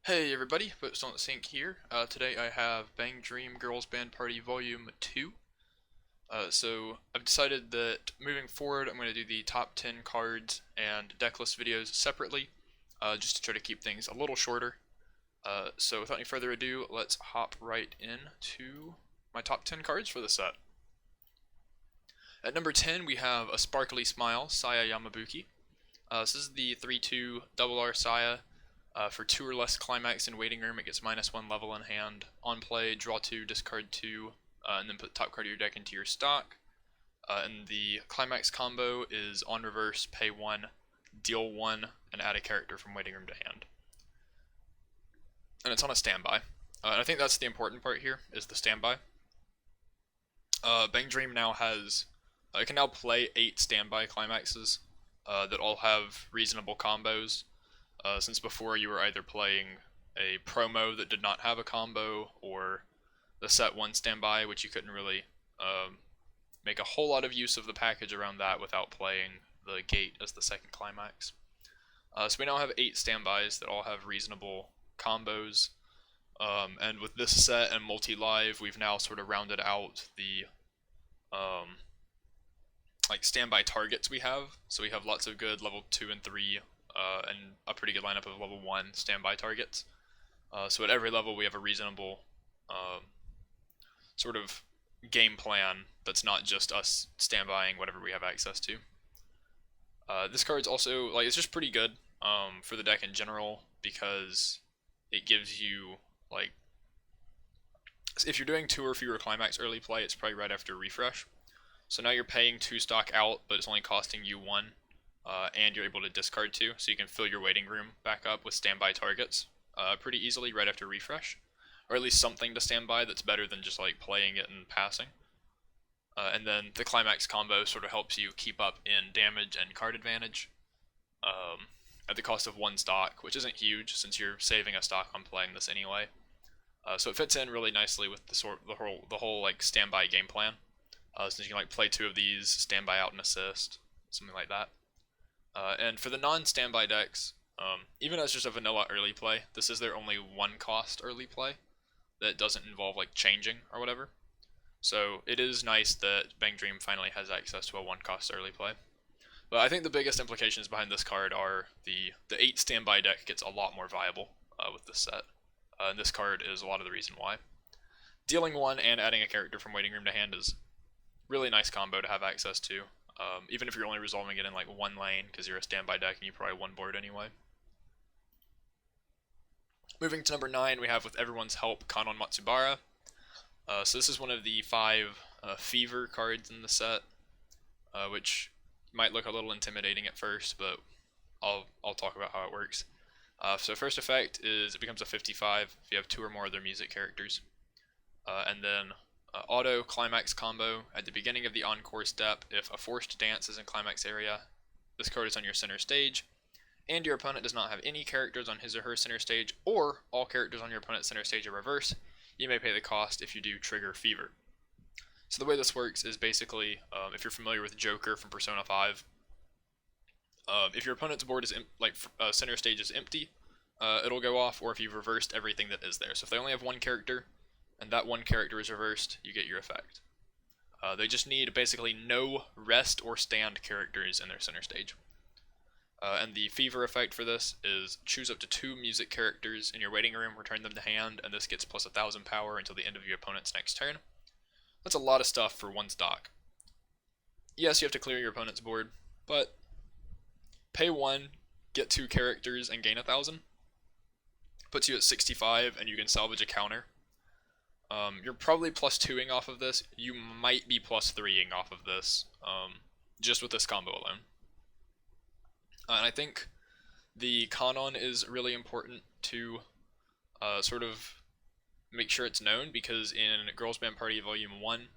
Hey everybody, BoatsDon'tSink here. Today I have Bang Dream Girls Band Party Volume 2. So I've decided that moving forward I'm going to do the top 10 cards and deck list videos separately, just to try to keep things a little shorter. So without any further ado, let's hop right into my top 10 cards for the set. At number 10 we have a Sparkly Smile, Saya Yamabuki. This is the 3/2 double R Saya. For 2 or less climax in waiting room, it gets -1 level in hand. On play, draw 2, discard 2, and then put the top card of your deck into your stock. And the climax combo is on reverse, pay 1, deal 1, and add a character from waiting room to hand. And it's on a standby. And I think that's the important part here, is the standby. Bang Dream now has, it can now play 8 standby climaxes that all have reasonable combos. Since before you were either playing a promo that did not have a combo, or the set 1 standby, which you couldn't really make a whole lot of use of the package around that without playing the gate as the second climax. So we now have 8 standbys that all have reasonable combos, and with this set and multi-live, we've now sort of rounded out the like standby targets we have. So we have lots of good level 2 and 3 and a pretty good lineup of level 1 standby targets. So at every level we have a reasonable sort of game plan that's not just us standbying whatever we have access to. This card's also, like, it's just pretty good for the deck in general, because it gives you, like, if you're doing 2 or fewer climax early play, it's probably right after refresh. So now you're paying 2 stock out, but it's only costing you 1. And you're able to discard 2, so you can fill your waiting room back up with standby targets pretty easily right after refresh, or at least something to standby that's better than just like playing it and passing. And then the climax combo sort of helps you keep up in damage and card advantage at the cost of 1 stock, which isn't huge since you're saving a stock on playing this anyway. So it fits in really nicely with the whole like standby game plan, since you can like play 2 of these, standby out and assist, something like that. And for the non-standby decks, even as just a vanilla early play, this is their only 1 cost early play that doesn't involve like changing or whatever. So it is nice that Bang Dream finally has access to a 1 cost early play. But I think the biggest implications behind this card are the 8 standby deck gets a lot more viable with this set. And this card is a lot of the reason why. Dealing 1 and adding a character from waiting room to hand is really nice combo to have access to. Even if you're only resolving it in like 1 lane, because you're a standby deck and you probably 1 board anyway. Moving to number 9, we have, with everyone's help, Kanon Matsubara. So this is one of the 5 Fever cards in the set, which might look a little intimidating at first, but I'll talk about how it works. So first effect is it becomes a 55 if you have 2 or more of their music characters. And then auto climax combo at the beginning of the encore step. If a forced dance is in climax area, this card is on your center stage, and your opponent does not have any characters on his or her center stage, or all characters on your opponent's center stage are reverse, you may pay the cost if you do trigger Fever. So the way this works is basically, if you're familiar with Joker from Persona 5, if your opponent's board is center stage is empty, it'll go off, or if you've reversed everything that is there. So if they only have 1 character, and that 1 character is reversed, you get your effect. They just need basically no rest or stand characters in their center stage. And the Fever effect for this is choose up to 2 music characters in your waiting room, return them to hand, and this gets plus 1000 power until the end of your opponent's next turn. That's a lot of stuff for 1 stock. Yes, you have to clear your opponent's board, but pay 1, get 2 characters, and gain 1000. Puts you at 65, and you can salvage a counter. You're probably +2ing off of this. You might be +3ing off of this, just with this combo alone. And I think the Kanon is really important to sort of make sure it's known, because in Girls Band Party Volume 1,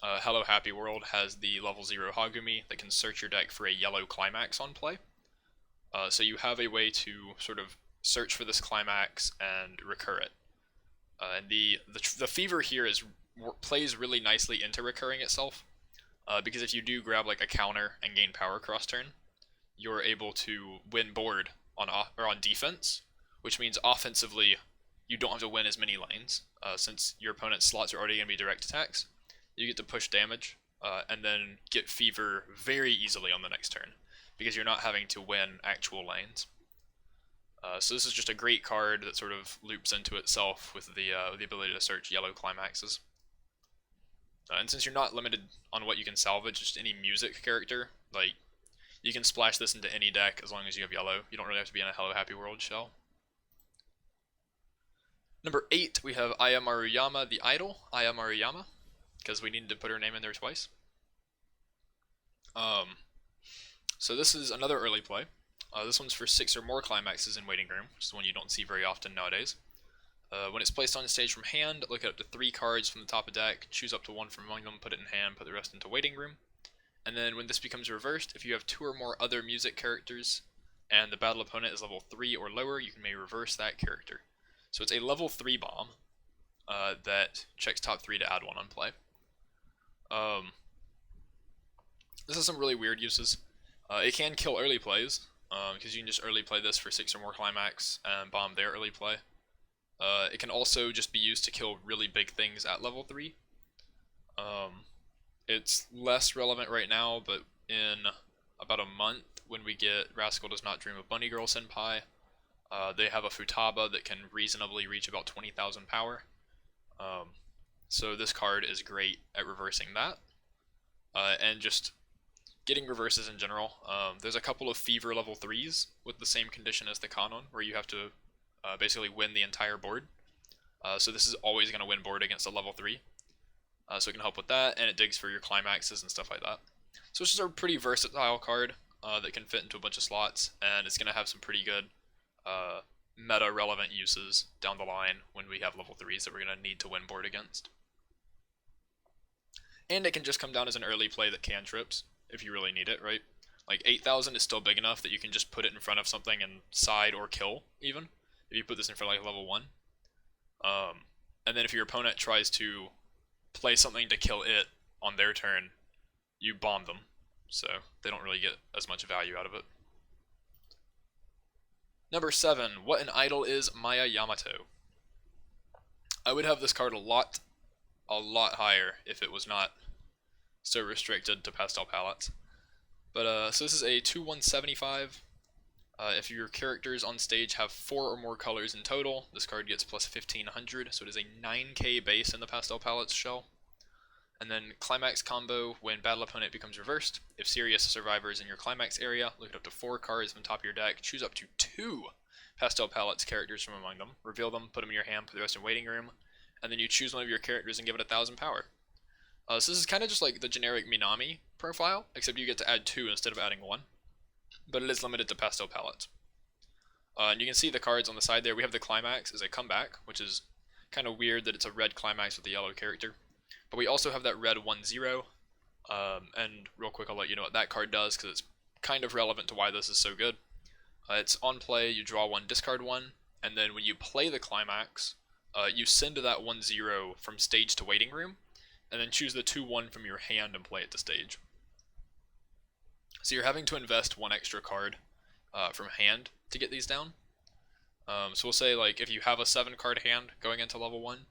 Hello Happy World has the level 0 Hagumi that can search your deck for a yellow climax on play. So you have a way to sort of search for this climax and recur it. And the Fever here plays really nicely into recurring itself, because if you do grab like a counter and gain power cross turn, you're able to win board on defense, which means offensively you don't have to win as many lanes, since your opponent's slots are already going to be direct attacks. You get to push damage, and then get fever very easily on the next turn, because you're not having to win actual lanes. So this is just a great card that sort of loops into itself with the ability to search yellow climaxes. And since you're not limited on what you can salvage, just any music character, like, you can splash this into any deck as long as you have yellow. You don't really have to be in a Hello Happy World shell. Number 8, we have Aya Maruyama, the idol, Aya Maruyama, because we needed to put her name in there twice. So this is another early play. This one's for 6 or more climaxes in Waiting Room, which is one you don't see very often nowadays. When it's placed on stage from hand, look at up to 3 cards from the top of deck, choose up to 1 from among them, put it in hand, put the rest into Waiting Room. And then when this becomes reversed, if you have 2 or more other music characters, and the battle opponent is level 3 or lower, you may reverse that character. So it's a level 3 bomb that checks top 3 to add 1 on play. This has some really weird uses. It can kill early plays, because you can just early play this for 6 or more climax and bomb their early play. It can also just be used to kill really big things at level 3. It's less relevant right now, but in about a month, when we get Rascal Does Not Dream of Bunny Girl Senpai, they have a Futaba that can reasonably reach about 20,000 power. So this card is great at reversing that, and just getting reverses in general. There's a couple of Fever level 3s with the same condition as the Kanon, where you have to basically win the entire board. So this is always going to win board against a level 3. So it can help with that, and it digs for your climaxes and stuff like that. So it's just a pretty versatile card that can fit into a bunch of slots, and it's going to have some pretty good meta-relevant uses down the line when we have level 3s that we're going to need to win board against. And it can just come down as an early play that cantrips, if you really need it, right? Like 8,000 is still big enough that you can just put it in front of something and side or kill, even, if you put this in for like level 1. And then if your opponent tries to play something to kill it on their turn, you bomb them, so they don't really get as much value out of it. Number 7, what an idol is Maya Yamato. I would have this card a lot higher if it was not so restricted to pastel palettes. But so this is a 2/175. If your characters on stage have 4 or more colors in total, this card gets plus 1500, so it is a 9k base in the pastel palettes shell. And then climax combo, when battle opponent becomes reversed, if serious survivors in your climax area, look at up to 4 cards from the top of your deck, choose up to 2 pastel palettes characters from among them, reveal them, put them in your hand, put the rest in Waiting Room, and then you choose one of your characters and give it 1000 power. So this is kind of just like the generic Minami profile, except you get to add 2 instead of adding 1. But it is limited to pastel palettes. And you can see the cards on the side there. We have the climax as a comeback, which is kind of weird that it's a red climax with a yellow character. But we also have that red 1/0. And real quick, I'll let you know what that card does, because it's kind of relevant to why this is so good. It's on play, you draw 1, discard 1, and then when you play the climax, you send that 1/0 from stage to Waiting Room, and then choose the 2/1 from your hand and play it to stage. So you're having to invest 1 extra card from hand to get these down. So we'll say, like, if you have a 7 card hand going into level 1,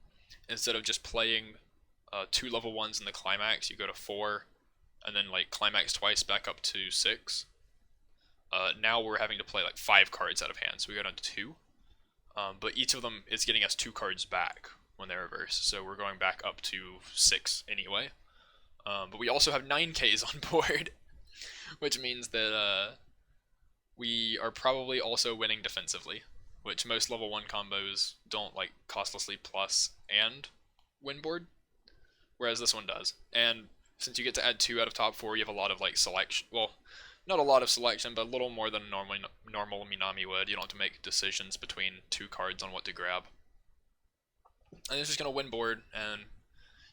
instead of just playing 2 level 1s in the climax, you go to 4, and then like climax twice back up to 6. Now we're having to play like 5 cards out of hand, so we go down to 2. But each of them is getting us 2 cards back when they're reversed, so we're going back up to 6 anyway. But we also have 9Ks on board, which means that we are probably also winning defensively, which most level 1 combos don't like costlessly plus and win board, whereas this one does. And since you get to add 2 out of top 4, you have a lot of like selection. Well, not a lot of selection, but a little more than normal Minami would. You don't have to make decisions between 2 cards on what to grab. And it's just going to win board, and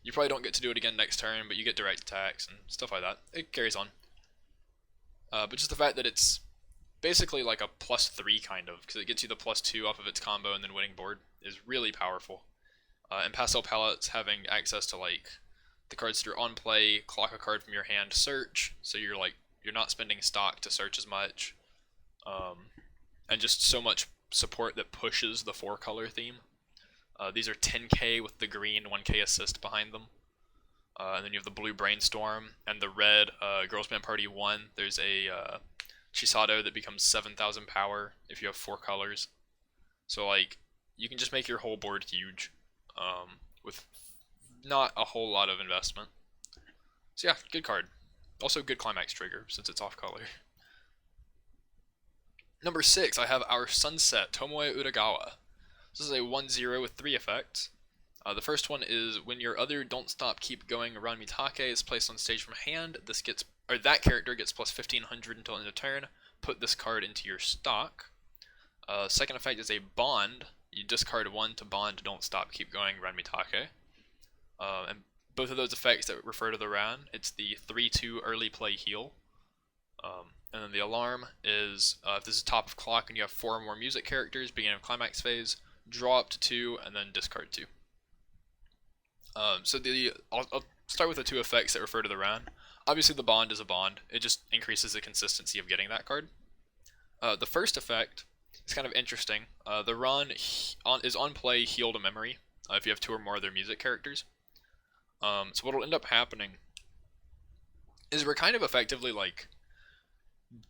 you probably don't get to do it again next turn, but you get direct attacks and stuff like that. It carries on. But just the fact that it's basically like a +3 kind of, because it gets you the +2 off of its combo and then winning board, is really powerful. And pastel palettes having access to like the cards that are on play, clock a card from your hand, search, so you're not spending stock to search as much, and just so much support that pushes the 4-color theme. These are 10k with the green 1k assist behind them. And then you have the blue Brainstorm and the red Girls Band Party 1. There's a Chisato that becomes 7,000 power if you have 4 colors. So like you can just make your whole board huge with not a whole lot of investment. So yeah, good card. Also good climax trigger since it's off color. Number 6, I have our Sunset Tomoe Udagawa. This is a 1/0 with 3 effects. The first one is when your other Don't Stop Keep Going around Mitake is placed on stage from hand, that character gets plus 1500 until end of turn. Put this card into your stock. Second effect is a bond. You discard 1 to bond Don't Stop Keep Going around Mitake. And both of those effects that refer to the Ran, it's the 3/2 early play heal. And then the alarm is if this is top of clock and you have 4 or more music characters, beginning of climax phase, draw up to 2 and then discard 2. So I'll start with the 2 effects that refer to the Ran. Obviously the bond is a bond, it just increases the consistency of getting that card. The first effect is kind of interesting. The Ran is on play heal to memory if you have 2 or more of their music characters. So what will end up happening is we're kind of effectively like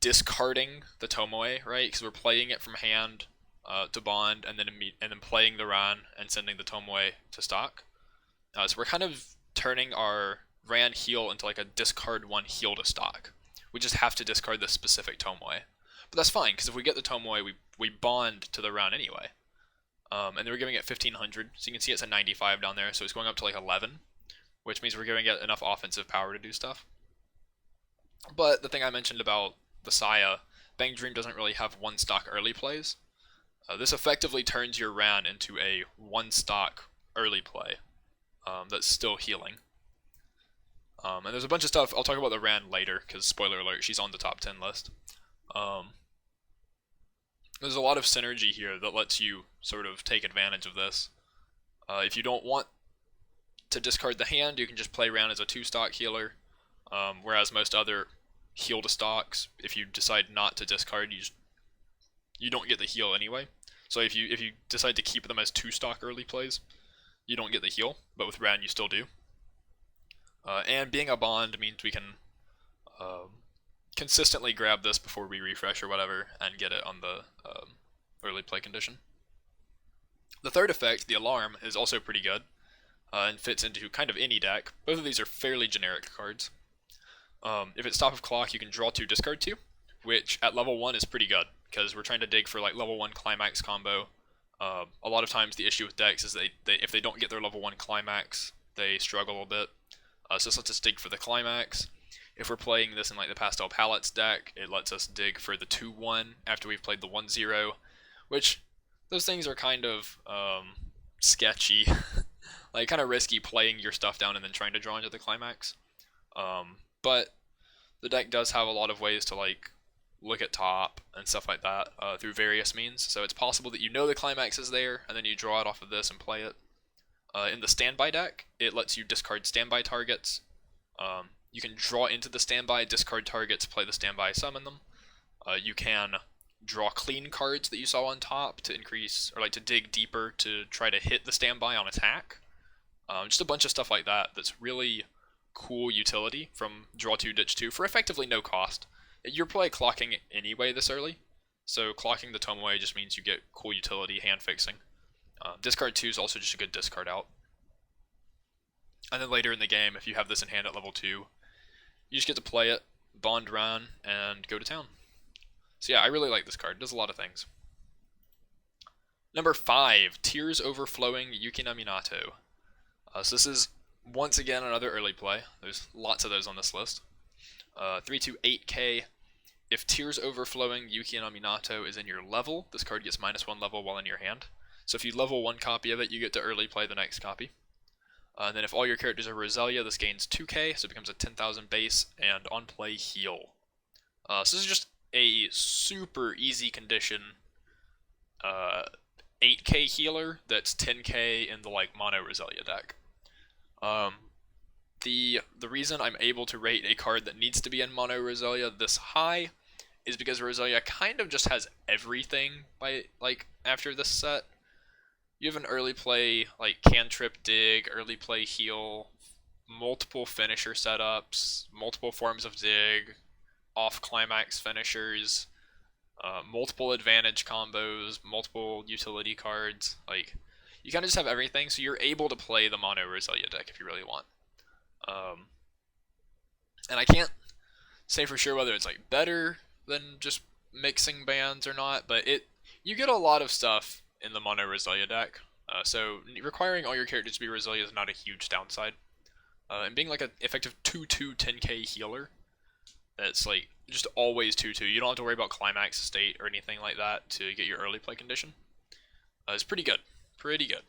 discarding the Tomoe, right? Because we're playing it from hand to bond, and then playing the Ran and sending the Tomoe to stock. So we're kind of turning our Ran heal into like a discard 1 heal to stock. We just have to discard the specific Tomoe. But that's fine, because if we get the Tomoe, we bond to the Ran anyway. And then we're giving it 1500, so you can see it's a 95 down there, so it's going up to like 11, which means we're giving it enough offensive power to do stuff. But the thing I mentioned about the Saya, BanG Dream doesn't really have 1 stock early plays. This effectively turns your Ran into a 1 stock early play that's still healing. And there's a bunch of stuff, I'll talk about the Ran later, because spoiler alert, she's on the top 10 list. There's a lot of synergy here that lets you sort of take advantage of this. If you don't want to discard the hand, you can just play Ran as a 2-stock healer, whereas most other heal to stocks, if you decide not to discard, you don't get the heal anyway. So if you decide to keep them as 2-stock early plays, you don't get the heal, but with Ran you still do. And being a bond means we can consistently grab this before we refresh or whatever and get it on the early play condition. The third effect, the alarm, is also pretty good and fits into kind of any deck. Both of these are fairly generic cards. If it's top of clock, you can draw 2, discard 2, which at level 1 is pretty good, because we're trying to dig for like level 1 climax combo. A lot of times the issue with decks is if they don't get their level 1 climax, they struggle a bit. So this lets us dig for the climax. If we're playing this in like the Pastel Palettes deck, it lets us dig for the 2/1 after we've played the 1/0, which those things are kind of sketchy. Like kind of risky playing your stuff down and then trying to draw into the climax. But the deck does have a lot of ways to like look at top and stuff like that through various means. So it's possible that you know the climax is there and then you draw it off of this and play it. In the standby deck, it lets you discard standby targets. You can draw into the standby, discard targets, play the standby, summon them. You can draw clean cards that you saw on top to increase, or like to dig deeper to try to hit the standby on attack. Just a bunch of stuff like that that's really cool utility from draw 2, ditch 2 for effectively no cost. You're probably clocking anyway this early, so clocking the Tomoe just means you get cool utility, hand fixing. Discard 2 is also just a good discard out. And then later in the game, if you have this in hand at level 2, you just get to play it, bond Ran, and go to town. So yeah, I really like this card. It does a lot of things. Number 5, Tears Overflowing Yukina Minato. So this is, once again, another early play. There's lots of those on this list. 3/8k. If Tears Overflowing Yukina Minato is in your level, this card gets -1 level while in your hand. So if you level 1 copy of it, you get to early play the next copy. And then if all your characters are Roselia, this gains 2k, so it becomes a 10,000 base, and on play heal. So this is just a super easy condition 8k healer that's 10k in the like mono Roselia deck. The reason I'm able to rate a card that needs to be in mono Roselia this high is because Roselia kind of just has everything by like after this set. You have an early play like cantrip dig, early play heal, multiple finisher setups, multiple forms of dig, off climax finishers, multiple advantage combos, multiple utility cards. Like you kind of just have everything, so you're able to play the mono Roselia deck if you really want. And I can't say for sure whether it's like better than just mixing bands or not, but you get a lot of stuff in the mono Roselia deck. So requiring all your characters to be Roselia is not a huge downside. And being like an effective 2/2 10k healer that's like just always 2/2. You don't have to worry about climax state or anything like that to get your early play condition. It's pretty good. Pretty good.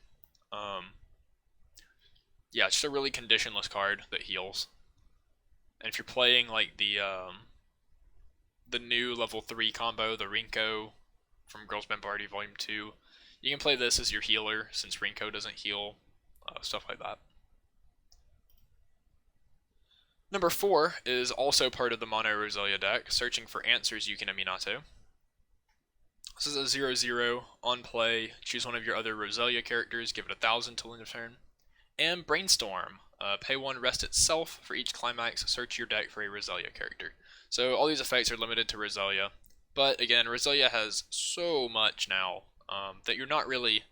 Yeah, it's just a really conditionless card that heals. And if you're playing like the new level 3 combo, the Rinko from Girls Band Party Volume 2, you can play this as your healer since Rinko doesn't heal, stuff like that. Number 4 is also part of the Mono Roselia deck, Searching for Answers Yukina Minato. This is a 0/0 on play. Choose one of your other Roselia characters, give it 1,000 till end of turn. And Brainstorm. Pay 1 rest itself for each climax. Search your deck for a Roselia character. So all these effects are limited to Roselia. But again, Roselia has so much now that you're not really...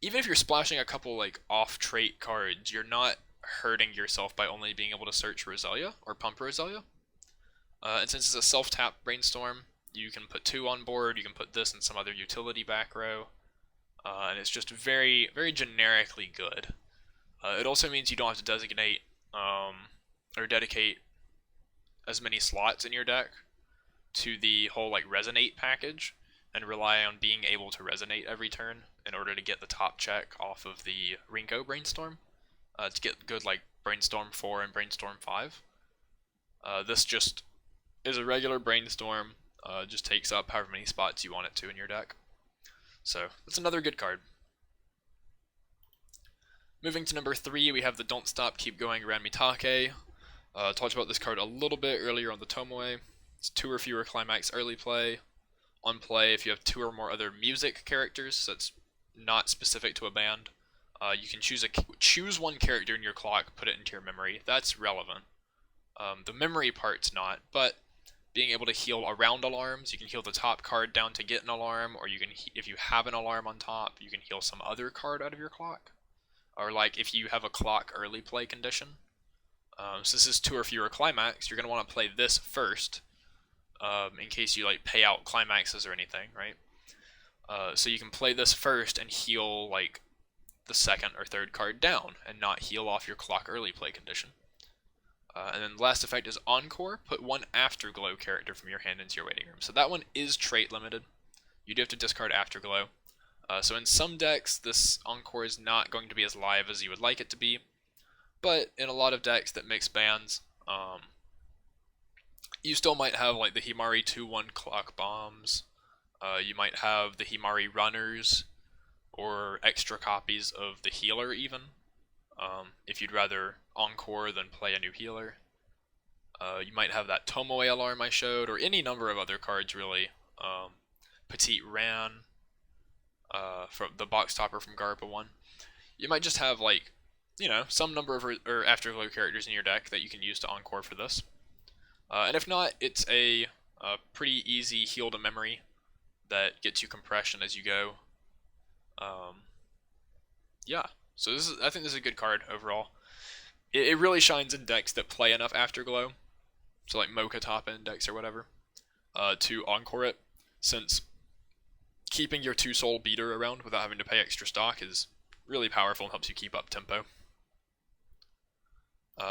Even if you're splashing a couple like off-trait cards, you're not hurting yourself by only being able to search Roselia or pump Roselia. And since it's a self-tap Brainstorm, you can put 2 on board, you can put this in some other utility back row, and it's just very, very generically good. It also means you don't have to designate or dedicate as many slots in your deck to the whole like resonate package and rely on being able to resonate every turn in order to get the top check off of the Rinko Brainstorm to get good like Brainstorm 4 and Brainstorm 5. This just is a regular Brainstorm, just takes up however many spots you want it to in your deck. So that's another good card. Moving to number 3, we have the Don't Stop Keep Going around Mitake. Talked about this card a little bit earlier on the Tomoe. It's 2 or fewer climax early play. On play, if you have 2 or more other music characters, so it's not specific to a band, you can choose one character in your clock, put it into your memory. That's relevant. The memory part's not, but being able to heal around alarms, you can heal the top card down to get an alarm, or you can, if you have an alarm on top, you can heal some other card out of your clock. Or like if you have a clock early play condition. So this is 2 or fewer climax, you're going to want to play this first, in case you like pay out climaxes or anything, right? So you can play this first and heal like the 2nd or 3rd card down, and not heal off your clock early play condition. And then the last effect is Encore. Put 1 Afterglow character from your hand into your waiting room. So that one is trait limited. You do have to discard Afterglow. So in some decks, this Encore is not going to be as live as you would like it to be. But in a lot of decks that mix bands, you still might have like the Himari 2/1 clock bombs. You might have the Himari runners, or extra copies of the healer even. If you'd rather Encore than play a new healer. You might have that Tomoe alarm I showed, or any number of other cards really. Petite Ran, from the box topper from Garpa 1. You might just have like, you know, some number of Afterglow characters in your deck that you can use to Encore for this. And if not, it's a pretty easy heal to memory that gets you compression as you go. Yeah, so I think this is a good card overall. It really shines in decks that play enough Afterglow, so like Mocha top end decks or whatever, to Encore it, since keeping your 2 soul beater around without having to pay extra stock is really powerful and helps you keep up tempo.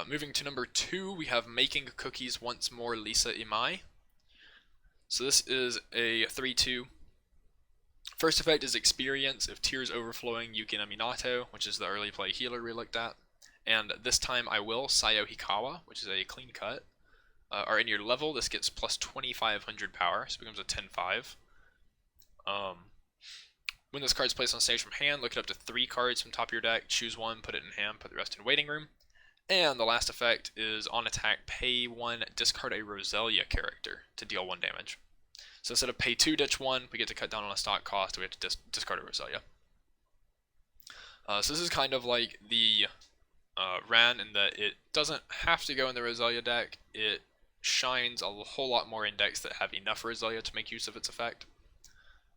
Moving to number 2, we have Making Cookies Once More Lisa Imai. So this is a 3/2. First effect is Experience. If Tears Overflowing, Yukina Minato, which is the early play healer we looked at. And this time I will, Sayo Hikawa, which is a clean cut. Are in your level, this gets plus 2,500 power, so it becomes a 10/5. When this card's placed on stage from hand, look it up to 3 cards from top of your deck, choose 1, put it in hand, put the rest in waiting room. And the last effect is on attack, pay 1, discard a Roselia character to deal 1 damage. So instead of pay 2, ditch 1, we get to cut down on a stock cost, we have to discard a Roselia. So this is kind of like the Ran in that it doesn't have to go in the Roselia deck, it shines a whole lot more in decks that have enough Roselia to make use of its effect.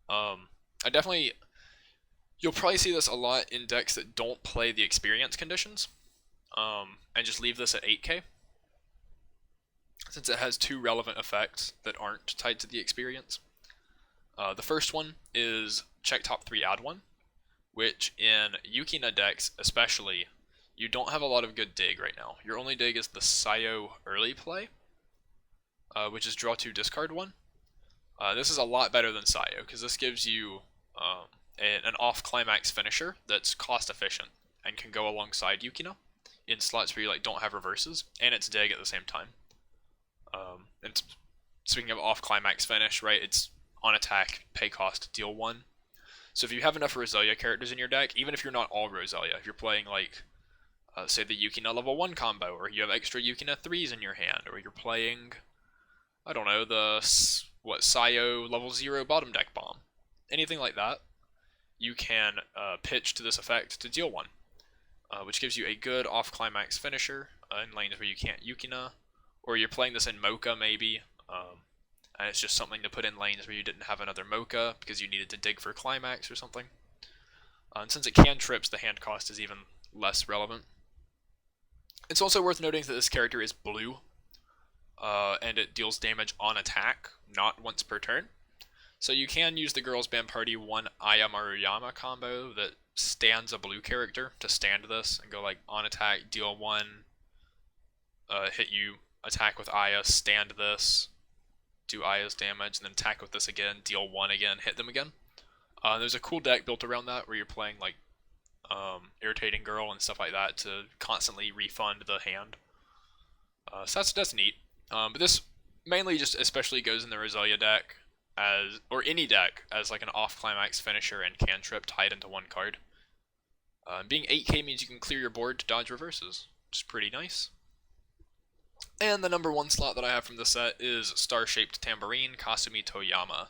You'll probably see this a lot in decks that don't play the experience conditions, and just leave this at 8k, since it has 2 relevant effects that aren't tied to the experience. The first one is check top 3, add 1, which in Yukina decks especially, you don't have a lot of good dig right now. Your only dig is the Sayo early play, which is draw 2, discard 1. This is a lot better than Sayo, because this gives you an off-climax finisher that's cost-efficient and can go alongside Yukina in slots where you don't have reverses, and it's dig at the same time. And speaking of off-climax finish, right, it's on attack, pay cost, deal 1. So if you have enough Roselia characters in your deck, even if you're not all Roselia, if you're playing say the Yukina level 1 combo, or you have extra Yukina 3s in your hand, or you're playing, I don't know, the Sayo level 0 bottom deck bomb, anything like that, you can pitch to this effect to deal 1, which gives you a good off-climax finisher in lanes where you can't Yukina, or you're playing this in Mocha maybe, and it's just something to put in lanes where you didn't have another Mocha because you needed to dig for climax or something. And since it can trips, the hand cost is even less relevant. It's also worth noting that this character is blue, and it deals damage on attack, not once per turn. So you can use the Girls Band Party 1 Aya Maruyama combo that stands a blue character to stand this and go on attack, deal 1, hit you, attack with Aya, stand this, do Aya's damage, and then attack with this again, deal 1 again, hit them again. There's a cool deck built around that where you're playing Irritating Girl and stuff like that to constantly refund the hand. So that's neat. But this mainly just especially goes in the Roselia deck, or any deck, as an off-climax finisher and cantrip tied into 1 card. Being 8k means you can clear your board to dodge reverses, which is pretty nice. And the number 1 slot that I have from the set is Star-Shaped Tambourine, Kasumi Toyama.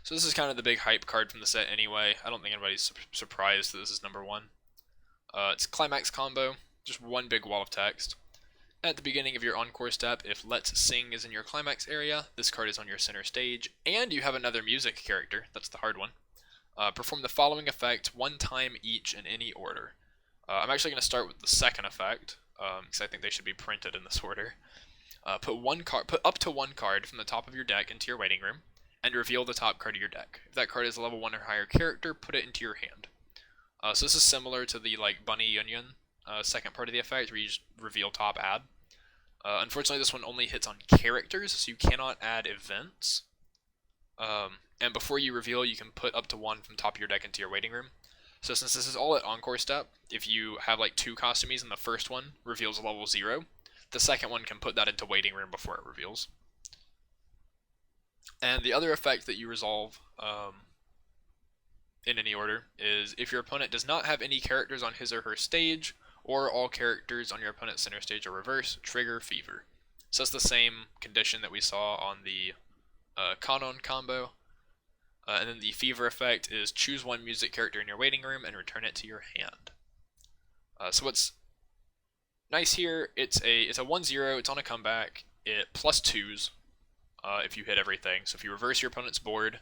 So this is kind of the big hype card from the set anyway. I don't think anybody's surprised that this is number 1. It's climax combo, just 1 big wall of text. At the beginning of your encore step, if Let's Sing is in your climax area, this card is on your center stage, and you have another music character, that's the hard one. Perform the following effect 1 time each in any order. I'm actually going to start with the second effect, because I think they should be printed in this order. Put up to 1 card from the top of your deck into your waiting room, and reveal the top card of your deck. If that card is a level 1 or higher character, put it into your hand. So this is similar to the Bunny Union second part of the effect, where you just reveal top add. Unfortunately, this one only hits on characters, so you cannot add events. And before you reveal, you can put up to 1 from top of your deck into your waiting room. So since this is all at encore step, if you have 2 Kasumis and the first one reveals a level 0, the second one can put that into waiting room before it reveals. And the other effect that you resolve in any order is if your opponent does not have any characters on his or her stage, or all characters on your opponent's center stage are reverse, trigger Fever. So it's the same condition that we saw on the Kanon combo. And then the Fever effect is choose 1 music character in your waiting room and return it to your hand. So what's nice here, it's a 1-0, it's on a comeback, it plus 2s if you hit everything. So if you reverse your opponent's board,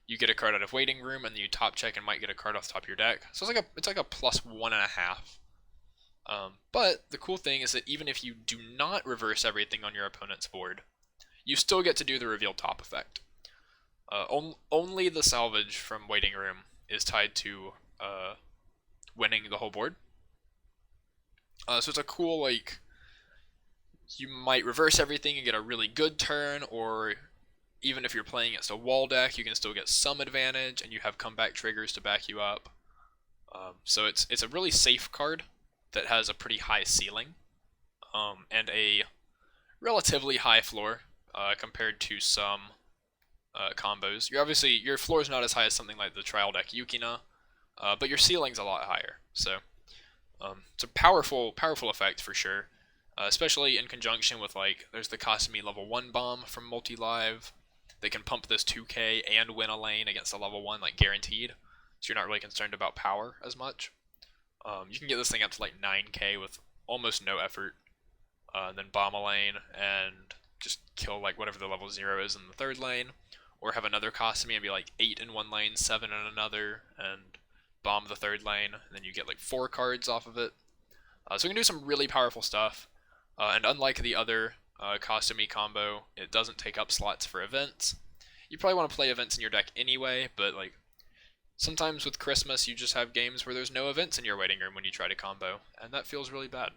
you get a card out of waiting room, and then you top check and might get a card off the top of your deck. So it's like a plus 1.5. But the cool thing is that even if you do not reverse everything on your opponent's board, you still get to do the reveal top effect. Only the salvage from waiting room is tied to winning the whole board. So it's a cool, you might reverse everything and get a really good turn, or even if you're playing against a wall deck, you can still get some advantage, and you have comeback triggers to back you up. So it's a really safe card that has a pretty high ceiling, and a relatively high floor compared to some combos. Your floor is not as high as something like the trial deck Yukina, but your ceiling's a lot higher. So it's a powerful effect for sure, especially in conjunction with there's the Kasumi level 1 bomb from Multi-Live. they can pump this 2k and win a lane against a level 1, like guaranteed. So you're not really concerned about power as much. You can get this thing up to like 9k with almost no effort. Then bomb a lane and just kill like whatever the level 0 is in the third lane. Or have another Kasumi and be like 8 in one lane, 7 in another, and bomb the third lane. And then you get like 4 cards off of it. So we can do some really powerful stuff. And unlike the other Kasumi combo, it doesn't take up slots for events. You probably want to play events in your deck anyway, but like sometimes with Christmas you just have games where there's no events in your waiting room when you try to combo, and that feels really bad.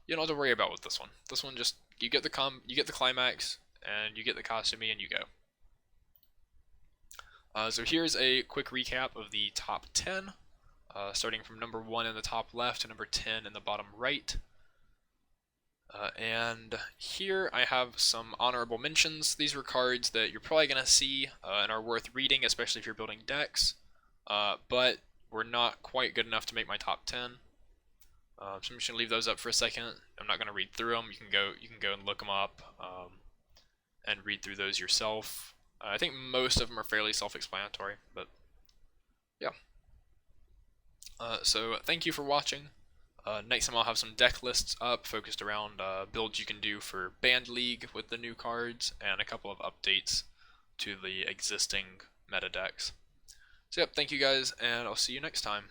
You don't have to worry about with this one. This one just you get the climax and you get the Kasumi and you go. So here's a quick recap of the top 10, starting from number 1 in the top left to number 10 in the bottom right. And here I have some honorable mentions. These were cards that you're probably going to see and are worth reading, especially if you're building decks, but were not quite good enough to make my top 10. So I'm just going to leave those up for a second. I'm not going to read through them. You can go and look them up and read through those yourself. I think most of them are fairly self-explanatory, but yeah. So thank you for watching. Next time I'll have some deck lists up focused around builds you can do for Band League with the new cards, and a couple of updates to the existing meta decks. So yep, thank you guys, and I'll see you next time.